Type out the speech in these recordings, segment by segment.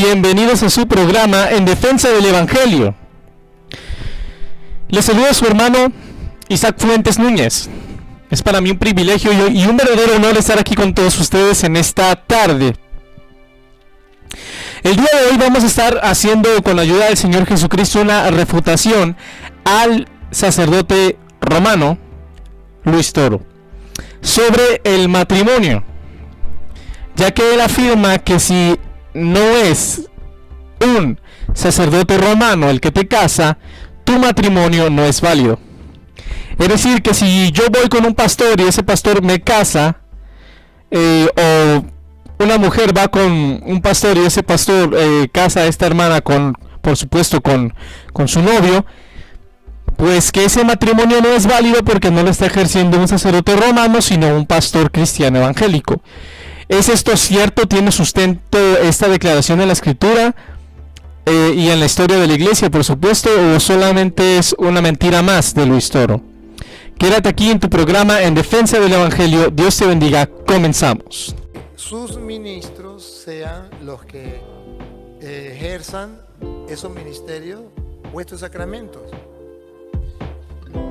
Bienvenidos a su programa En Defensa del Evangelio. Les saluda su hermano Isaac Fuentes Núñez. Es para mí un privilegio y un verdadero honor estar aquí con todos ustedes en esta tarde. El día de hoy vamos a estar haciendo, con la ayuda del Señor Jesucristo, una refutación al sacerdote romano Luis Toro sobre el matrimonio, ya que él afirma que si no es un sacerdote romano el que te casa, tu matrimonio no es válido. Es decir, que si yo voy con un pastor y ese pastor me casa, o una mujer va con un pastor y ese pastor casa a esta hermana por supuesto con su novio, pues que ese matrimonio no es válido porque no lo está ejerciendo un sacerdote romano, sino un pastor cristiano evangélico. ¿Es esto cierto? ¿Tiene sustento esta declaración en la Escritura y en la historia de la Iglesia, por supuesto, o solamente es una mentira más de Luis Toro? Quédate aquí en tu programa En Defensa del Evangelio. Dios te bendiga. Comenzamos. Sus ministros sean los que ejerzan esos ministerios o estos sacramentos.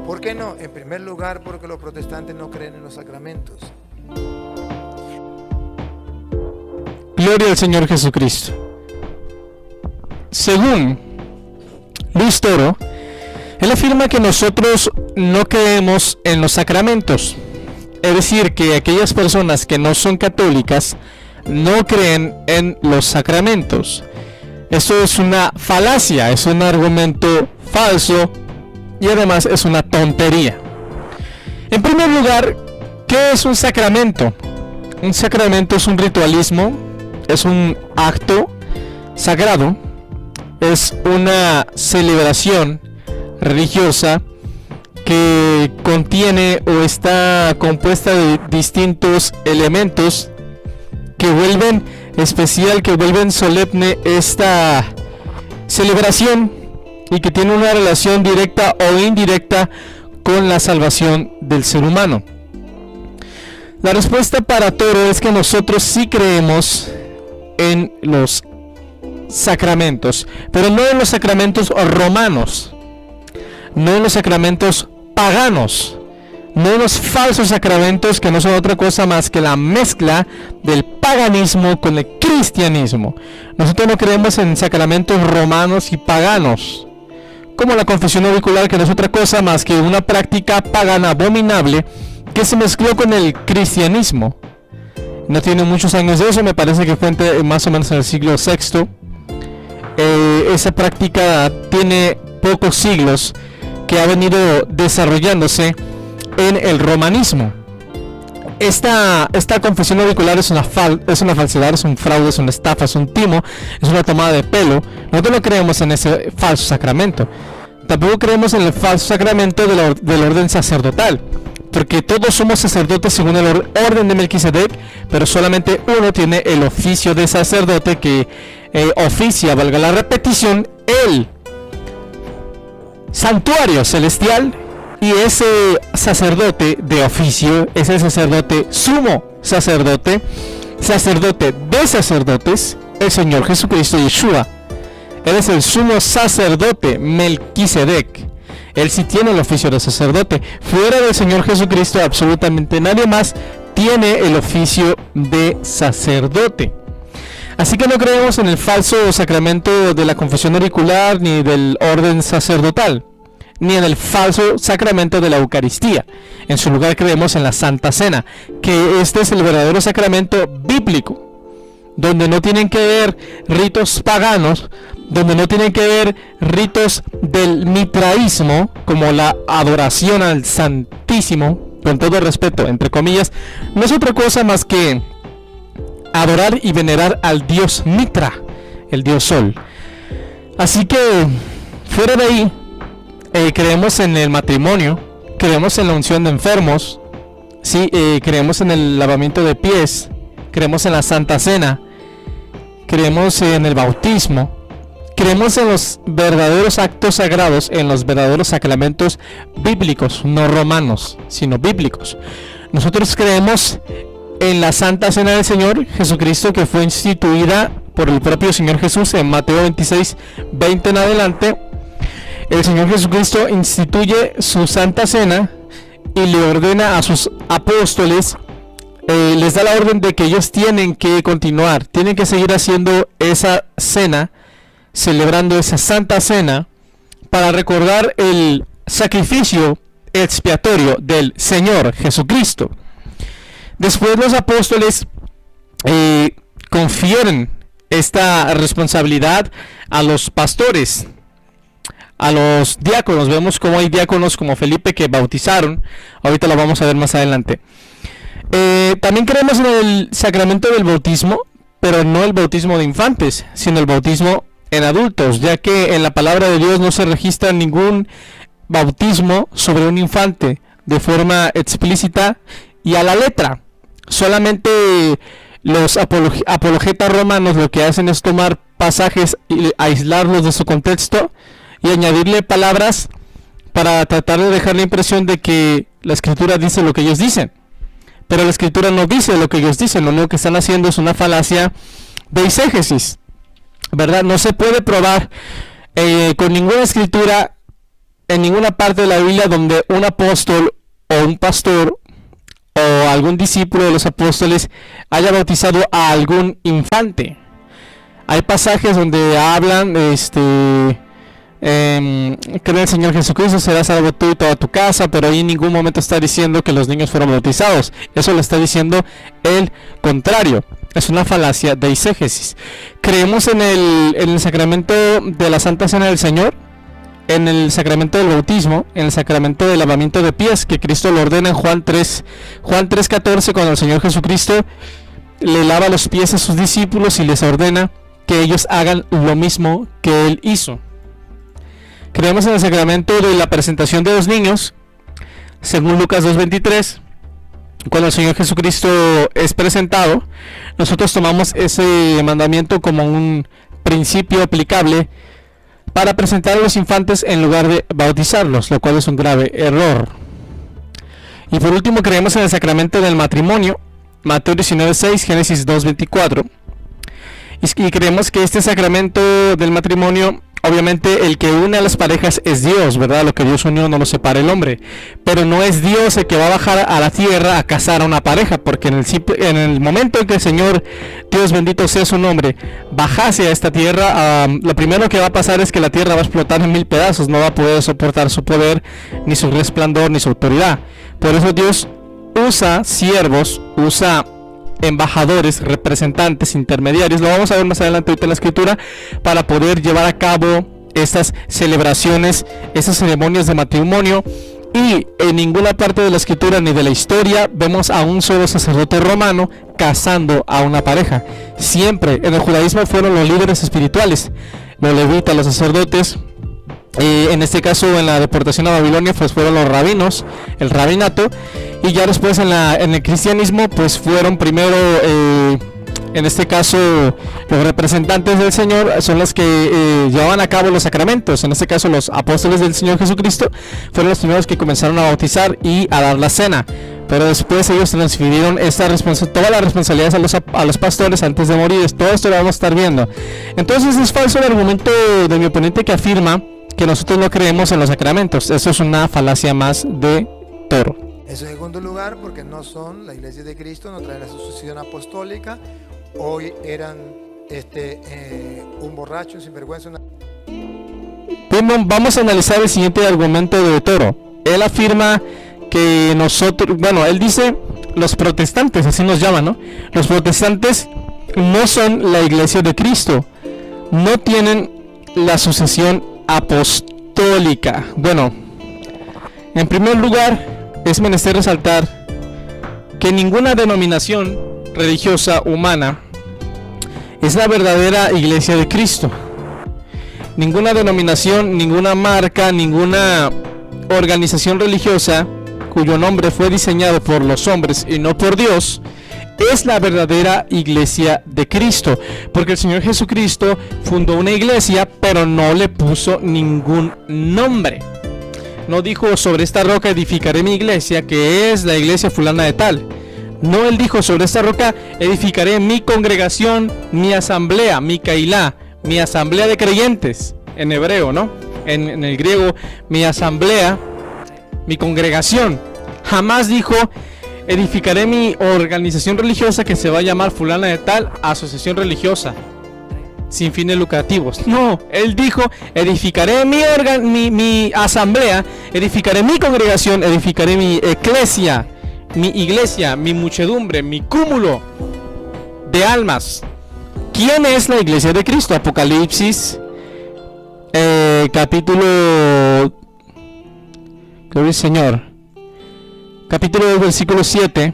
¿Por qué no? En primer lugar, porque los protestantes no creen en los sacramentos. Gloria al Señor Jesucristo. Según Luis Toro, él afirma que nosotros no creemos en los sacramentos. Es decir, que aquellas personas que no son católicas no creen en los sacramentos. Esto es una falacia, es un argumento falso y además es una tontería. En primer lugar, ¿qué es un sacramento? Un sacramento es un ritualismo, es un acto sagrado, es una celebración religiosa que contiene o está compuesta de distintos elementos que vuelven especial, que vuelven solemne esta celebración y que tiene una relación directa o indirecta con la salvación del ser humano. La respuesta para Toro es que nosotros sí creemos en los sacramentos, pero no en los sacramentos romanos, no en los sacramentos paganos, no en los falsos sacramentos que no son otra cosa más que la mezcla del paganismo con el cristianismo. Nosotros no creemos en sacramentos romanos y paganos, como la confesión auricular, que no es otra cosa más que una práctica pagana abominable que se mezcló con el cristianismo. No tiene muchos años de eso, me parece que fue más o menos en el siglo VI. Esa práctica tiene pocos siglos, que ha venido desarrollándose en el romanismo. Esta confesión auricular es una falsedad, es un fraude, es una estafa, es un timo, es una tomada de pelo. Nosotros no creemos en ese falso sacramento. Tampoco creemos en el falso sacramento del orden sacerdotal, porque todos somos sacerdotes según el orden de Melquisedec, pero solamente uno tiene el oficio de sacerdote que oficia, valga la repetición, el santuario celestial, y ese sacerdote de oficio es el sacerdote sumo sacerdote, sacerdote de sacerdotes, el Señor Jesucristo Yeshua. Él es el sumo sacerdote Melquisedec. Él sí tiene el oficio de sacerdote. Fuera del Señor Jesucristo, absolutamente nadie más tiene el oficio de sacerdote. Así que no creemos en el falso sacramento de la confesión auricular, ni del orden sacerdotal, ni en el falso sacramento de la Eucaristía. En su lugar creemos en la Santa Cena, que este es el verdadero sacramento bíblico, donde no tienen que ver ritos paganos, donde no tienen que ver ritos del mitraísmo, como la adoración al Santísimo, con todo respeto, entre comillas, no es otra cosa más que adorar y venerar al dios Mitra, el dios Sol. Así que, fuera de ahí, creemos en el matrimonio, creemos en la unción de enfermos, sí, creemos en el lavamiento de pies, creemos en la Santa Cena, creemos en el bautismo, creemos en los verdaderos actos sagrados, en los verdaderos sacramentos bíblicos, no romanos, sino bíblicos. Nosotros creemos en la Santa Cena del Señor Jesucristo, que fue instituida por el propio Señor Jesús en Mateo 26, 20 en adelante. El Señor Jesucristo instituye su Santa Cena y le ordena a sus apóstoles, les da la orden de que ellos tienen que continuar, tienen que seguir haciendo esa cena, celebrando esa Santa Cena, para recordar el sacrificio expiatorio del Señor Jesucristo. Después los apóstoles confieren esta responsabilidad a los pastores, a los diáconos. Vemos como hay diáconos como Felipe que bautizaron. Ahorita lo vamos a ver más adelante. También creemos en el sacramento del bautismo, pero no el bautismo de infantes, sino el bautismo en adultos, ya que en la palabra de Dios no se registra ningún bautismo sobre un infante de forma explícita y a la letra. Solamente los apologetas romanos lo que hacen es tomar pasajes y aislarlos de su contexto y añadirle palabras para tratar de dejar la impresión de que la escritura dice lo que ellos dicen, pero la escritura no dice lo que ellos dicen. Lo único que están haciendo es una falacia de eisegesis, ¿verdad? No se puede probar con ninguna escritura en ninguna parte de la Biblia donde un apóstol o un pastor o algún discípulo de los apóstoles haya bautizado a algún infante. Hay pasajes donde hablan cree en el Señor Jesucristo, serás salvo tú y toda tu casa, pero ahí en ningún momento está diciendo que los niños fueron bautizados. Eso lo está diciendo el contrario. Es una falacia de eisegesis. Creemos en el sacramento de la Santa Cena del Señor, en el sacramento del bautismo, en el sacramento del lavamiento de pies, que Cristo lo ordena en Juan 3:14, cuando el Señor Jesucristo le lava los pies a sus discípulos y les ordena que ellos hagan lo mismo que Él hizo. Creemos en el sacramento de la presentación de los niños, según Lucas 2:23. Cuando el Señor Jesucristo es presentado, nosotros tomamos ese mandamiento como un principio aplicable para presentar a los infantes en lugar de bautizarlos, lo cual es un grave error. Y por último, creemos en el sacramento del matrimonio, Mateo 19:6, Génesis 2:24. Y creemos que este sacramento del matrimonio, obviamente el que une a las parejas es Dios, ¿verdad? Lo que Dios unió no lo separa el hombre. Pero no es Dios el que va a bajar a la tierra a casar a una pareja, porque en el momento en que el Señor, Dios bendito sea su nombre, bajase a esta tierra, lo primero que va a pasar es que la tierra va a explotar en 1000 pedazos. No va a poder soportar su poder, ni su resplandor, ni su autoridad. Por eso Dios usa siervos, usa embajadores, representantes, intermediarios, lo vamos a ver más adelante ahorita en la escritura, para poder llevar a cabo estas celebraciones, estas ceremonias de matrimonio. Y en ninguna parte de la escritura ni de la historia vemos a un solo sacerdote romano casando a una pareja. Siempre en el judaísmo fueron los líderes espirituales, los levitas, los sacerdotes. En este caso, en la deportación a Babilonia, pues fueron los rabinos, el rabinato. Y ya después en el cristianismo, pues fueron primero, en este caso, los representantes del Señor son los que llevaban a cabo los sacramentos. En este caso, los apóstoles del Señor Jesucristo fueron los primeros que comenzaron a bautizar y a dar la cena. Pero después ellos transfirieron todas las responsabilidades a los pastores antes de morir. Todo esto lo vamos a estar viendo. Entonces es falso el argumento de mi oponente que afirma que nosotros no creemos en los sacramentos. Eso es una falacia más de toro. En segundo lugar, porque no son la Iglesia de Cristo, no traen la sucesión apostólica. Hoy eran un borracho, un sinvergüenza. Vamos a analizar el siguiente argumento de Toro. Él afirma que nosotros, él dice, los protestantes, así nos llaman, ¿no? Los protestantes no son la Iglesia de Cristo, no tienen la sucesión apostólica. Bueno, en primer lugar, es menester resaltar que ninguna denominación religiosa humana es la verdadera Iglesia de Cristo. Ninguna denominación, ninguna marca, ninguna organización religiosa cuyo nombre fue diseñado por los hombres y no por Dios es la verdadera Iglesia de Cristo, porque el Señor Jesucristo fundó una iglesia, pero no le puso ningún nombre. No dijo: sobre esta roca edificaré mi iglesia, que es la iglesia fulana de tal. No, él dijo, sobre esta roca edificaré mi congregación, mi asamblea, mi cailá, mi asamblea de creyentes, en hebreo, ¿no? En el griego, mi asamblea, mi congregación. Jamás dijo, edificaré mi organización religiosa que se va a llamar fulana de tal, asociación religiosa, sin fines lucrativos. No, él dijo, edificaré mi asamblea, edificaré mi congregación, edificaré mi eclesia, mi iglesia, mi muchedumbre, mi cúmulo de almas. ¿Quién es la iglesia de Cristo? Apocalipsis, capítulo... Gloria al Señor. Capítulo 2, versículo 7.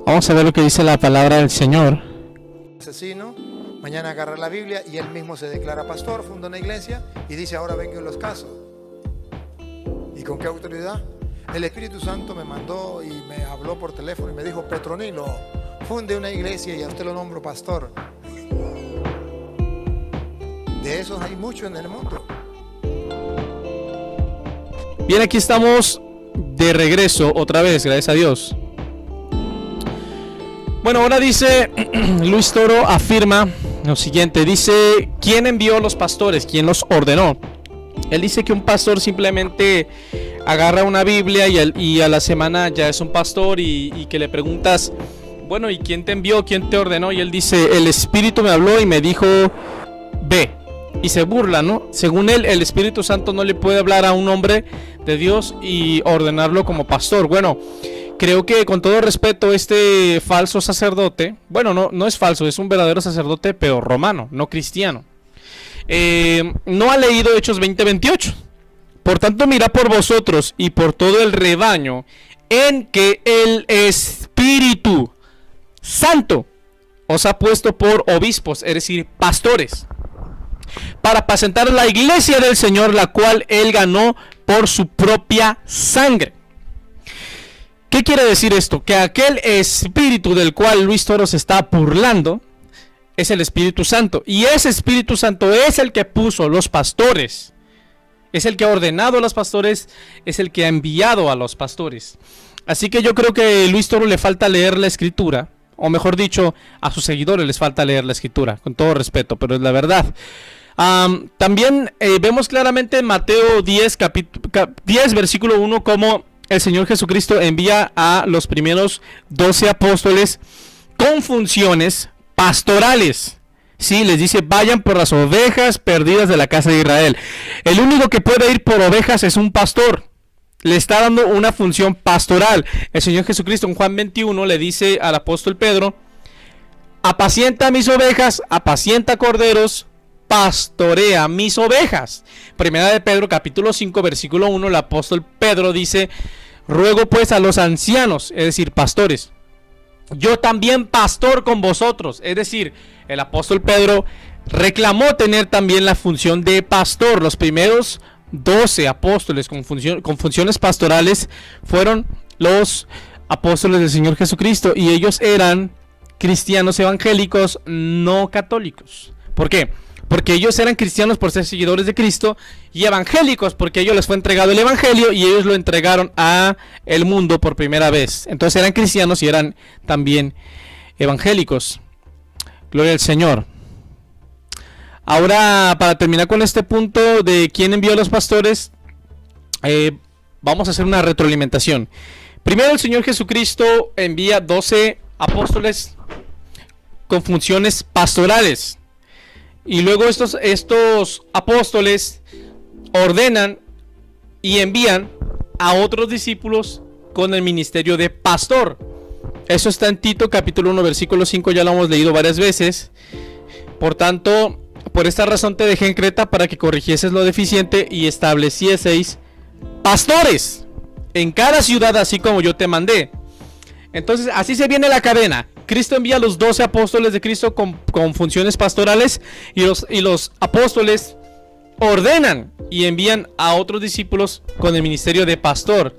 Vamos a ver lo que dice la palabra del Señor. Asesino, mañana agarra la Biblia y él mismo se declara pastor, funda una iglesia y dice, ahora vengo en los casos. ¿Y con qué autoridad? El Espíritu Santo me mandó y me habló por teléfono y me dijo, Petronilo, funde una iglesia y a usted lo nombro pastor. De esos hay muchos en el mundo. Bien, aquí estamos de regreso otra vez, gracias a Dios. Bueno, ahora dice, Luis Toro afirma lo siguiente, dice, ¿quién envió a los pastores? ¿Quién los ordenó? Él dice que un pastor simplemente agarra una Biblia y a la semana ya es un pastor y que le preguntas, bueno, ¿y quién te envió? ¿Quién te ordenó? Y él dice, el Espíritu me habló y me dijo, ve. Y se burla, ¿no? Según él, el Espíritu Santo no le puede hablar a un hombre de Dios y ordenarlo como pastor. Bueno, creo que con todo respeto, este falso sacerdote, bueno, no es falso, es un verdadero sacerdote, pero romano, no cristiano. No ha leído Hechos 20:28. Por tanto, mirad por vosotros y por todo el rebaño en que el Espíritu Santo os ha puesto por obispos, es decir, pastores, para apacentar la iglesia del Señor, la cual él ganó por su propia sangre. ¿Qué quiere decir esto? Que aquel espíritu del cual Luis Toro se está burlando es el Espíritu Santo. Y ese Espíritu Santo es el que puso los pastores. Es el que ha ordenado a los pastores. Es el que ha enviado a los pastores. Así que yo creo que a Luis Toro le falta leer la Escritura. O mejor dicho, a sus seguidores les falta leer la Escritura. Con todo respeto, pero es la verdad. También vemos claramente en Mateo 10, 10 versículo 1 cómo el Señor Jesucristo envía a los primeros 12 apóstoles con funciones pastorales. Sí, les dice, vayan por las ovejas perdidas de la casa de Israel. El único que puede ir por ovejas es un pastor. Le está dando una función pastoral. El Señor Jesucristo en Juan 21 le dice al apóstol Pedro, apacienta mis ovejas, apacienta corderos, pastorea mis ovejas. Primera de Pedro capítulo 5 versículo 1, el apóstol Pedro dice, ruego pues a los ancianos, es decir, pastores, yo también pastor con vosotros. Es decir, el apóstol Pedro reclamó tener también la función de pastor. Los primeros 12 apóstoles con funciones pastorales fueron los apóstoles del Señor Jesucristo, y ellos eran cristianos evangélicos, no católicos. ¿Por qué? Porque ellos eran cristianos por ser seguidores de Cristo, y evangélicos porque a ellos les fue entregado el evangelio y ellos lo entregaron a el mundo por primera vez. Entonces eran cristianos y eran también evangélicos. Gloria al Señor. Ahora, para terminar con este punto de quién envió a los pastores, vamos a hacer una retroalimentación. Primero, el Señor Jesucristo envía 12 apóstoles con funciones pastorales. Y luego estos apóstoles ordenan y envían a otros discípulos con el ministerio de pastor. Eso está en Tito capítulo 1 versículo 5, ya lo hemos leído varias veces. Por tanto, por esta razón te dejé en Creta para que corrigieses lo deficiente y establecieseis pastores en cada ciudad, así como yo te mandé. Entonces, así se viene la cadena. Cristo envía a los 12 apóstoles de Cristo con funciones pastorales, y los apóstoles ordenan y envían a otros discípulos con el ministerio de pastor.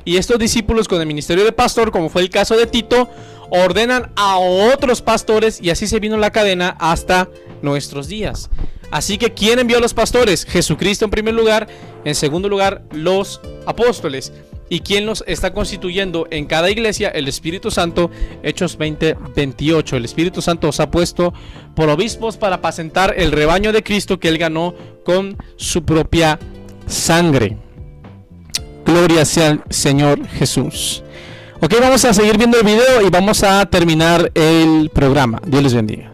Y estos discípulos con el ministerio de pastor, como fue el caso de Tito, ordenan a otros pastores, y así se vino la cadena hasta nuestros días. Así que ¿quién envió a los pastores? Jesucristo en primer lugar, en segundo lugar los apóstoles. ¿Y quién los está constituyendo en cada iglesia? El Espíritu Santo. Hechos 20:28. El Espíritu Santo os ha puesto por obispos para apacentar el rebaño de Cristo que Él ganó con su propia sangre. Gloria sea al Señor Jesús. Ok, vamos a seguir viendo el video y vamos a terminar el programa. Dios les bendiga.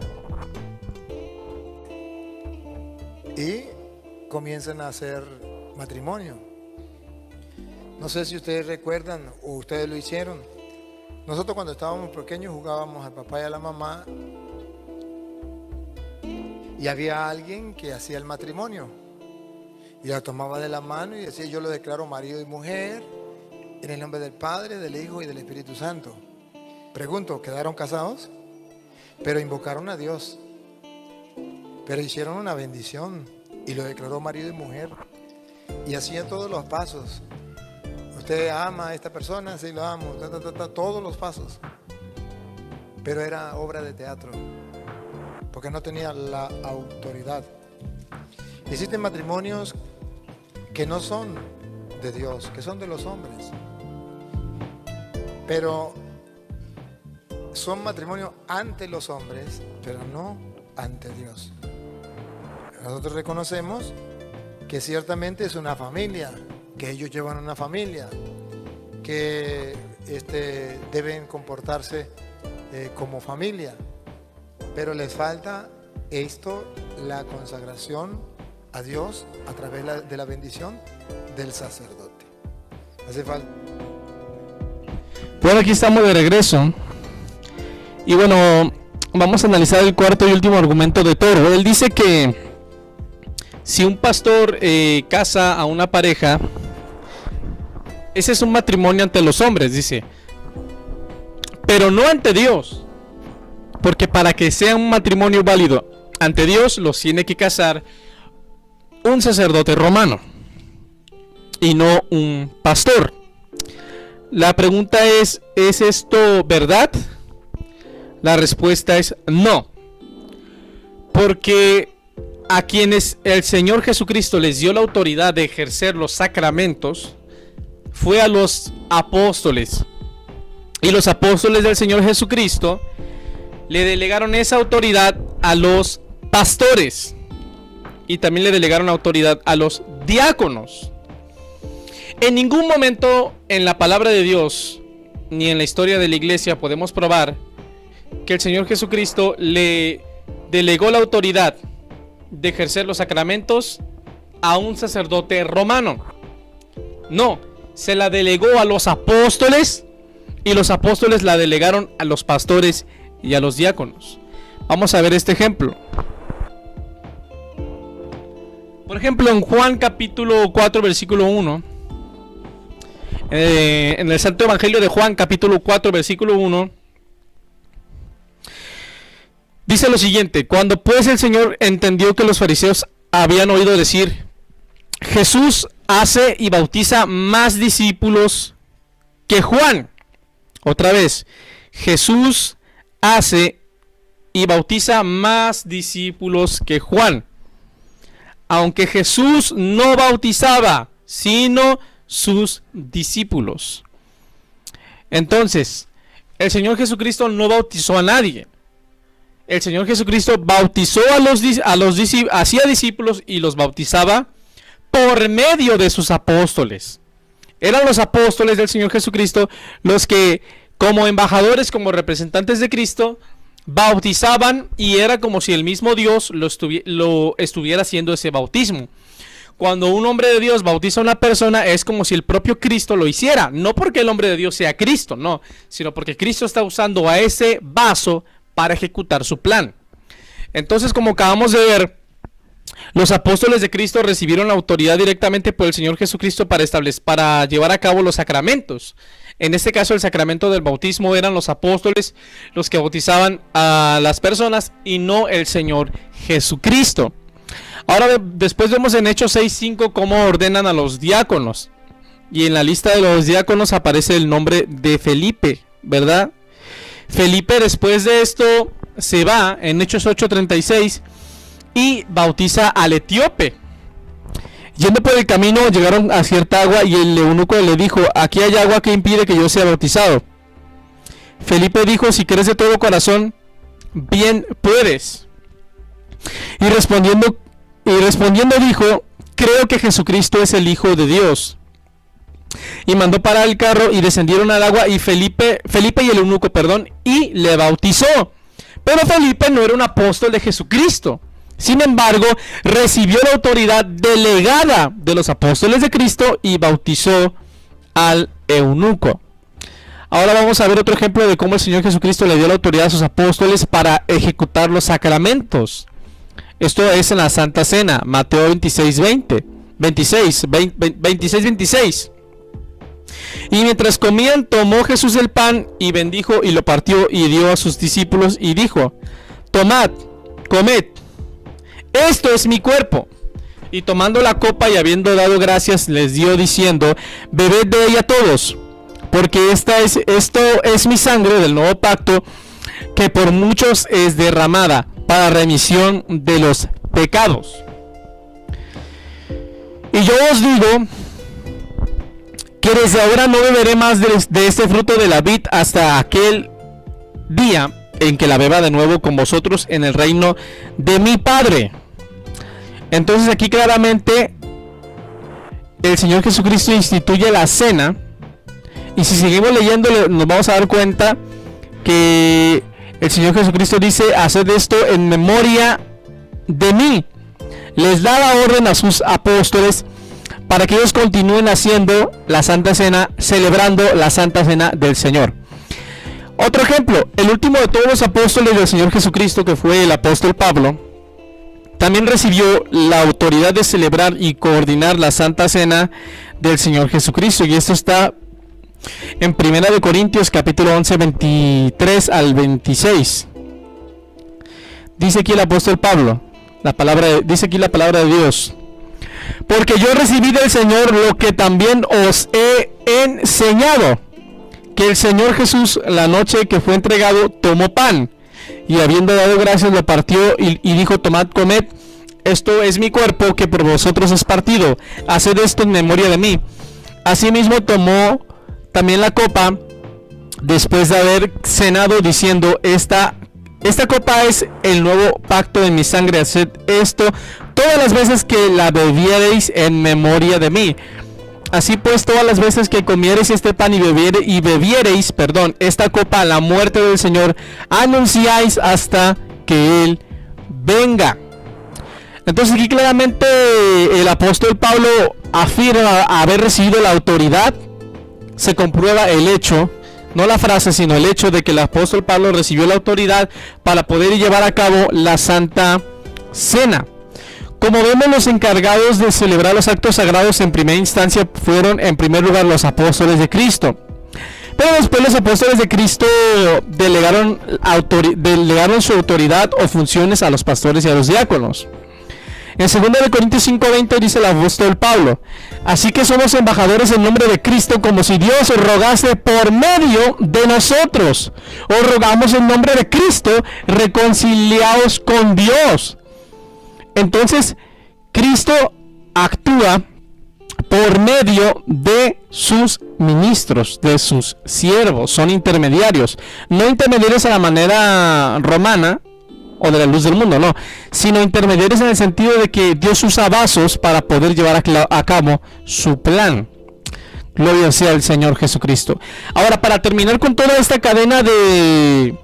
Y comienzan a hacer matrimonio. No sé si ustedes recuerdan o ustedes lo hicieron. Nosotros cuando estábamos pequeños jugábamos al papá y a la mamá y había alguien que hacía el matrimonio y la tomaba de la mano y decía: yo lo declaro marido y mujer en el nombre del Padre, del Hijo y del Espíritu Santo. Pregunto, ¿quedaron casados? Pero invocaron a Dios, pero hicieron una bendición y lo declaró marido y mujer y hacían todos los pasos. Usted ama a esta persona, sí, lo amo, todos los pasos. Pero era obra de teatro, porque no tenía la autoridad. Existen matrimonios que no son de Dios, que son de los hombres, pero son matrimonios ante los hombres, pero no ante Dios. Nosotros reconocemos que ciertamente es una familia, que ellos llevan una familia, que deben comportarse como familia, pero les falta esto, la consagración a Dios a través de la bendición del sacerdote. Hace falta. Bueno, aquí estamos de regreso y bueno, vamos a analizar el cuarto y último argumento de Toro. Él dice que si un pastor casa a una pareja, ese es un matrimonio ante los hombres, dice, pero no ante Dios, porque para que sea un matrimonio válido ante Dios los tiene que casar un sacerdote romano y no un pastor. La pregunta ¿es esto verdad? La respuesta es no, porque a quienes el Señor Jesucristo les dio la autoridad de ejercer los sacramentos fue a los apóstoles, y los apóstoles del Señor Jesucristo le delegaron esa autoridad a los pastores y también le delegaron autoridad a los diáconos. En ningún momento en la palabra de Dios ni en la historia de la iglesia podemos probar que el Señor Jesucristo le delegó la autoridad de ejercer los sacramentos a un sacerdote romano. No, se la delegó a los apóstoles y los apóstoles la delegaron a los pastores y a los diáconos. Vamos a ver este ejemplo. Por ejemplo, en Juan capítulo 4 versículo 1, en el Santo Evangelio de Juan capítulo 4 versículo 1, dice lo siguiente: cuando pues el Señor entendió que los fariseos habían oído decir: Jesús hace y bautiza más discípulos que Juan. Otra vez, Jesús hace y bautiza más discípulos que Juan. Aunque Jesús no bautizaba, sino sus discípulos. Entonces, el Señor Jesucristo no bautizó a nadie. El Señor Jesucristo bautizó hacía discípulos y los bautizaba por medio de sus apóstoles. Eran los apóstoles del Señor Jesucristo los que, como embajadores, como representantes de Cristo, bautizaban, y era como si el mismo Dios lo estuviera haciendo ese bautismo. Cuando un hombre de Dios bautiza a una persona, es como si el propio Cristo lo hiciera, no porque el hombre de Dios sea Cristo, no, sino porque Cristo está usando a ese vaso para ejecutar su plan. Entonces, como acabamos de ver, los apóstoles de Cristo recibieron la autoridad directamente por el Señor Jesucristo para llevar a cabo los sacramentos. En este caso, el sacramento del bautismo eran los apóstoles los que bautizaban a las personas y no el Señor Jesucristo. Ahora, después vemos en Hechos 6:5 cómo ordenan a los diáconos. Y en la lista de los diáconos aparece el nombre de Felipe, ¿verdad? Felipe, después de esto, se va en Hechos 8:36 y bautiza al etíope. Yendo por el camino llegaron a cierta agua y el eunuco le dijo: aquí hay agua que impide que yo sea bautizado. Felipe dijo: si crees de todo corazón, bien puedes. Y respondiendo dijo: creo que Jesucristo es el Hijo de Dios. Y mandó parar el carro y descendieron al agua y Felipe y el eunuco, y le bautizó. Pero Felipe no era un apóstol de Jesucristo. Sin embargo, recibió la autoridad delegada de los apóstoles de Cristo y bautizó al eunuco. Ahora vamos a ver otro ejemplo de cómo el Señor Jesucristo le dio la autoridad a sus apóstoles para ejecutar los sacramentos. Esto es en la Santa Cena, Mateo 26:26. Y mientras comían, tomó Jesús el pan y bendijo y lo partió y dio a sus discípulos y dijo: tomad, comed, esto es mi cuerpo. Y tomando la copa y habiendo dado gracias, les dio diciendo: bebed de ella todos, porque esto es mi sangre del nuevo pacto, que por muchos es derramada para remisión de los pecados. Y yo os digo que desde ahora no beberé más de este fruto de la vid hasta aquel día en que la beba de nuevo con vosotros en el reino de mi Padre. Entonces aquí claramente el Señor Jesucristo instituye la cena. Y si seguimos leyendo nos vamos a dar cuenta que el Señor Jesucristo dice: haced esto en memoria de mí. Les da la orden a sus apóstoles para que ellos continúen haciendo la Santa Cena, celebrando la Santa Cena del Señor. Otro ejemplo, el último de todos los apóstoles del Señor Jesucristo, que fue el apóstol Pablo, también recibió la autoridad de celebrar y coordinar la Santa Cena del Señor Jesucristo. Y esto está en 1 Corintios capítulo 11, 23 al 26. Dice aquí el apóstol Pablo, dice aquí la palabra de Dios: porque yo recibí del Señor lo que también os he enseñado, que el Señor Jesús, la noche que fue entregado, tomó pan, y habiendo dado gracias lo partió y dijo: tomad, comed, esto es mi cuerpo que por vosotros es partido, haced esto en memoria de mí. Asimismo tomó también la copa después de haber cenado, diciendo: esta copa es el nuevo pacto de mi sangre, haced esto todas las veces que la bebiereis en memoria de mí. Así pues, todas las veces que comiereis este pan y bebiereis esta copa a la muerte del Señor, anunciáis hasta que Él venga. Entonces aquí claramente el apóstol Pablo afirma haber recibido la autoridad. Se comprueba el hecho, no la frase, sino el hecho de que el apóstol Pablo recibió la autoridad para poder llevar a cabo la Santa Cena. Como vemos, los encargados de celebrar los actos sagrados en primera instancia fueron en primer lugar los apóstoles de Cristo. Pero después los apóstoles de Cristo delegaron su autoridad o funciones a los pastores y a los diáconos. En 2 Corintios 5:20 dice el apóstol Pablo: así que somos embajadores en nombre de Cristo, como si Dios rogase por medio de nosotros. Os rogamos en nombre de Cristo, reconciliaos con Dios. Entonces, Cristo actúa por medio de sus ministros, de sus siervos. Son intermediarios. No intermediarios a la manera romana o de la luz del mundo, no, sino intermediarios en el sentido de que Dios usa vasos para poder llevar a cabo su plan. Gloria sea al Señor Jesucristo. Ahora, para terminar con toda esta cadena de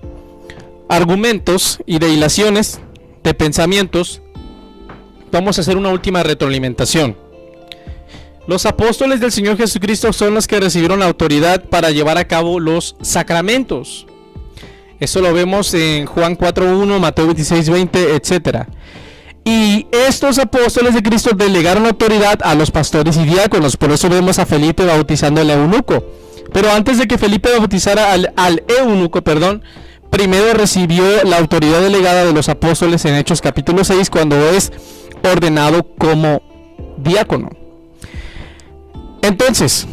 argumentos y de hilaciones, de pensamientos, vamos a hacer una última retroalimentación. Los apóstoles del Señor Jesucristo son los que recibieron la autoridad para llevar a cabo los sacramentos. Eso lo vemos en Juan 4:1, Mateo 26:20, etc. Y estos apóstoles de Cristo delegaron autoridad a los pastores y diáconos. Por eso vemos a Felipe bautizando al eunuco. Pero antes de que Felipe bautizara al eunuco, primero recibió la autoridad delegada de los apóstoles en Hechos capítulo 6, cuando es ordenado como diácono. Entonces,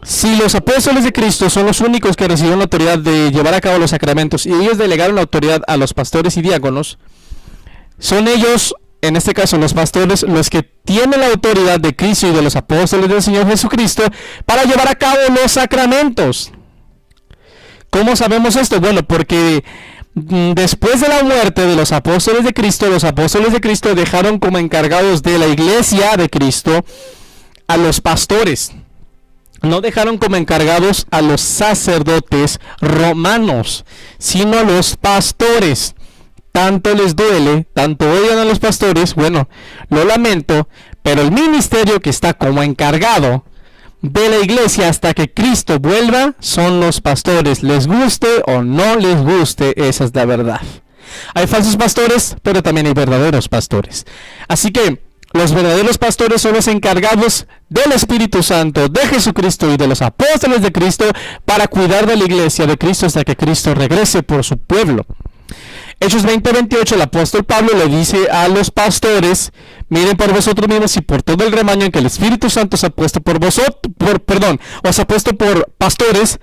si los apóstoles de Cristo son los únicos que recibieron la autoridad de llevar a cabo los sacramentos y ellos delegaron la autoridad a los pastores y diáconos, son ellos, en este caso los pastores, los que tiene la autoridad de Cristo y de los apóstoles del Señor Jesucristo para llevar a cabo los sacramentos. ¿Cómo sabemos esto? Bueno, porque después de la muerte de los apóstoles de Cristo dejaron como encargados de la iglesia de Cristo a los pastores. No dejaron como encargados a los sacerdotes romanos, sino a los pastores. Tanto les duele, tanto odian a los pastores, bueno, lo lamento, pero el ministerio que está como encargado de la iglesia hasta que Cristo vuelva son los pastores. Les guste o no les guste, esa es la verdad. Hay falsos pastores, pero también hay verdaderos pastores. Así que los verdaderos pastores son los encargados del Espíritu Santo, de Jesucristo y de los apóstoles de Cristo para cuidar de la iglesia de Cristo hasta que Cristo regrese por su pueblo. Hechos 20:28, el apóstol Pablo le dice a los pastores: miren por vosotros mismos y por todo el rebaño en que el Espíritu Santo os ha puesto os ha puesto por pastores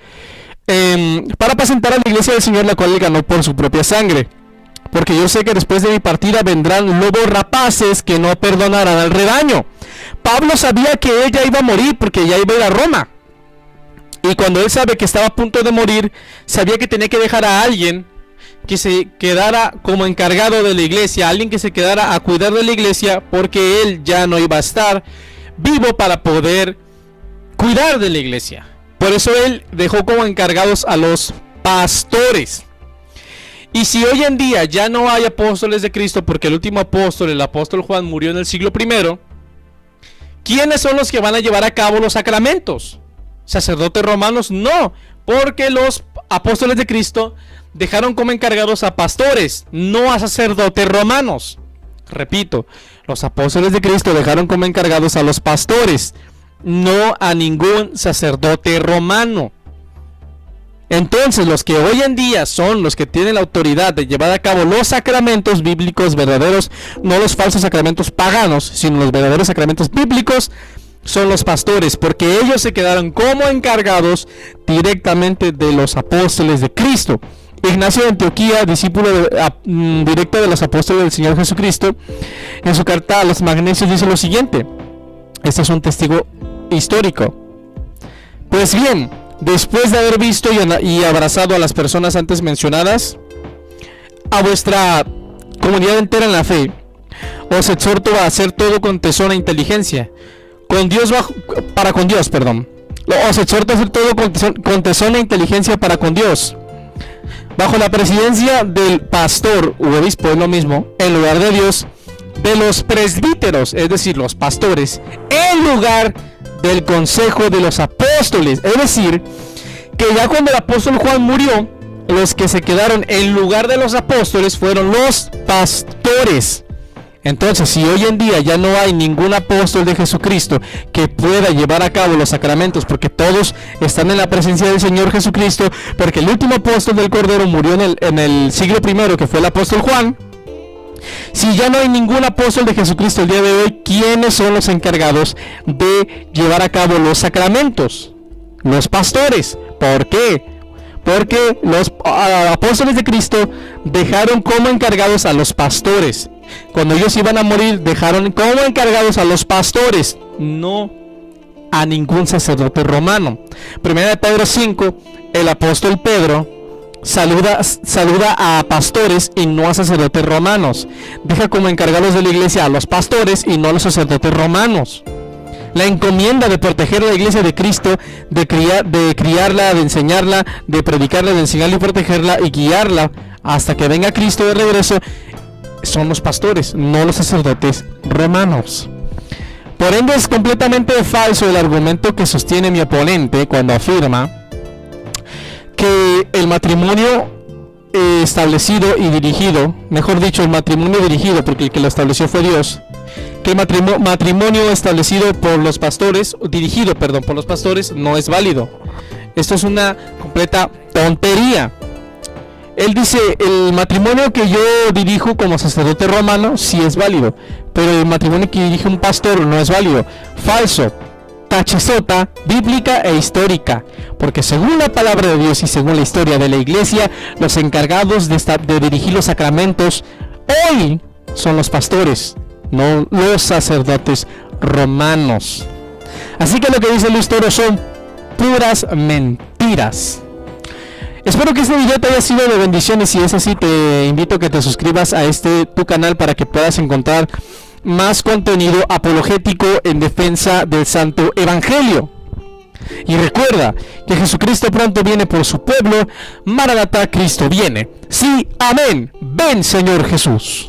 para apacentar a la iglesia del Señor, la cual él ganó por su propia sangre. Porque yo sé que después de mi partida vendrán lobos rapaces que no perdonarán al rebaño. Pablo sabía que ella iba a morir porque ya iba a ir a Roma. Y cuando él sabe que estaba a punto de morir, sabía que tenía que dejar a alguien que se quedara como encargado de la iglesia, alguien que se quedara a cuidar de la iglesia, porque él ya no iba a estar vivo para poder cuidar de la iglesia. Por eso él dejó como encargados a los pastores. Y si hoy en día ya no hay apóstoles de Cristo, porque el último apóstol, el apóstol Juan, murió en el siglo I, ¿quiénes son los que van a llevar a cabo los sacramentos? ¿Sacerdotes romanos? No, porque los apóstoles de Cristo dejaron como encargados a pastores, no a sacerdotes romanos. Repito, los apóstoles de Cristo dejaron como encargados a los pastores, no a ningún sacerdote romano. Entonces, los que hoy en día son los que tienen la autoridad de llevar a cabo los sacramentos bíblicos verdaderos, no los falsos sacramentos paganos, sino los verdaderos sacramentos bíblicos, son los pastores, porque ellos se quedaron como encargados directamente de los apóstoles de Cristo. Ignacio de Antioquía, discípulo directo de los apóstoles del Señor Jesucristo, en su carta a los Magnesios dice lo siguiente. Este es un testigo histórico. Pues bien, después de haber visto y abrazado a las personas antes mencionadas, a vuestra comunidad entera en la fe, os exhorto a hacer todo con tesón e inteligencia, Os exhorto a hacer todo con tesón e inteligencia para con Dios, bajo la presidencia del pastor u obispo, es lo mismo, en lugar de Dios, de los presbíteros, es decir, los pastores, en lugar del consejo de los apóstoles. Es decir, que ya cuando el apóstol Juan murió, los que se quedaron en lugar de los apóstoles fueron los pastores. Entonces, si hoy en día ya no hay ningún apóstol de Jesucristo que pueda llevar a cabo los sacramentos, porque todos están en la presencia del Señor Jesucristo, porque el último apóstol del Cordero murió en el siglo I, que fue el apóstol Juan. Si ya no hay ningún apóstol de Jesucristo el día de hoy, ¿quiénes son los encargados de llevar a cabo los sacramentos? Los pastores. ¿Por qué? Porque los apóstoles de Cristo dejaron como encargados a los pastores. Cuando ellos iban a morir, dejaron como encargados a los pastores, no a ningún sacerdote romano. Primera de Pedro 5, el apóstol Pedro saluda a pastores y no a sacerdotes romanos. Deja como encargados de la iglesia a los pastores y no a los sacerdotes romanos. La encomienda de proteger a la iglesia de Cristo, de criarla, de enseñarla, de predicarla, de enseñarla y protegerla y guiarla hasta que venga Cristo de regreso, son los pastores, no los sacerdotes romanos. Por ende, es completamente falso el argumento que sostiene mi oponente cuando afirma que el matrimonio establecido y dirigido, mejor dicho, el matrimonio dirigido, porque el que lo estableció fue Dios, que el matrimonio establecido por los pastores, dirigido, perdón, por los pastores, no es válido. Esto es una completa tontería. Él dice, el matrimonio que yo dirijo como sacerdote romano sí es válido, pero el matrimonio que dirige un pastor no es válido. Falso, tachesota, bíblica e histórica, porque según la palabra de Dios y según la historia de la iglesia, los encargados de dirigir los sacramentos hoy son los pastores, no los sacerdotes romanos. Así que lo que dice Luis Toro son puras mentiras. Espero que este video te haya sido de bendición, y si es así, te invito a que te suscribas a tu canal para que puedas encontrar más contenido apologético en defensa del Santo Evangelio. Y recuerda que Jesucristo pronto viene por su pueblo. Maranatá, Cristo viene. Sí, amén. Ven, Señor Jesús.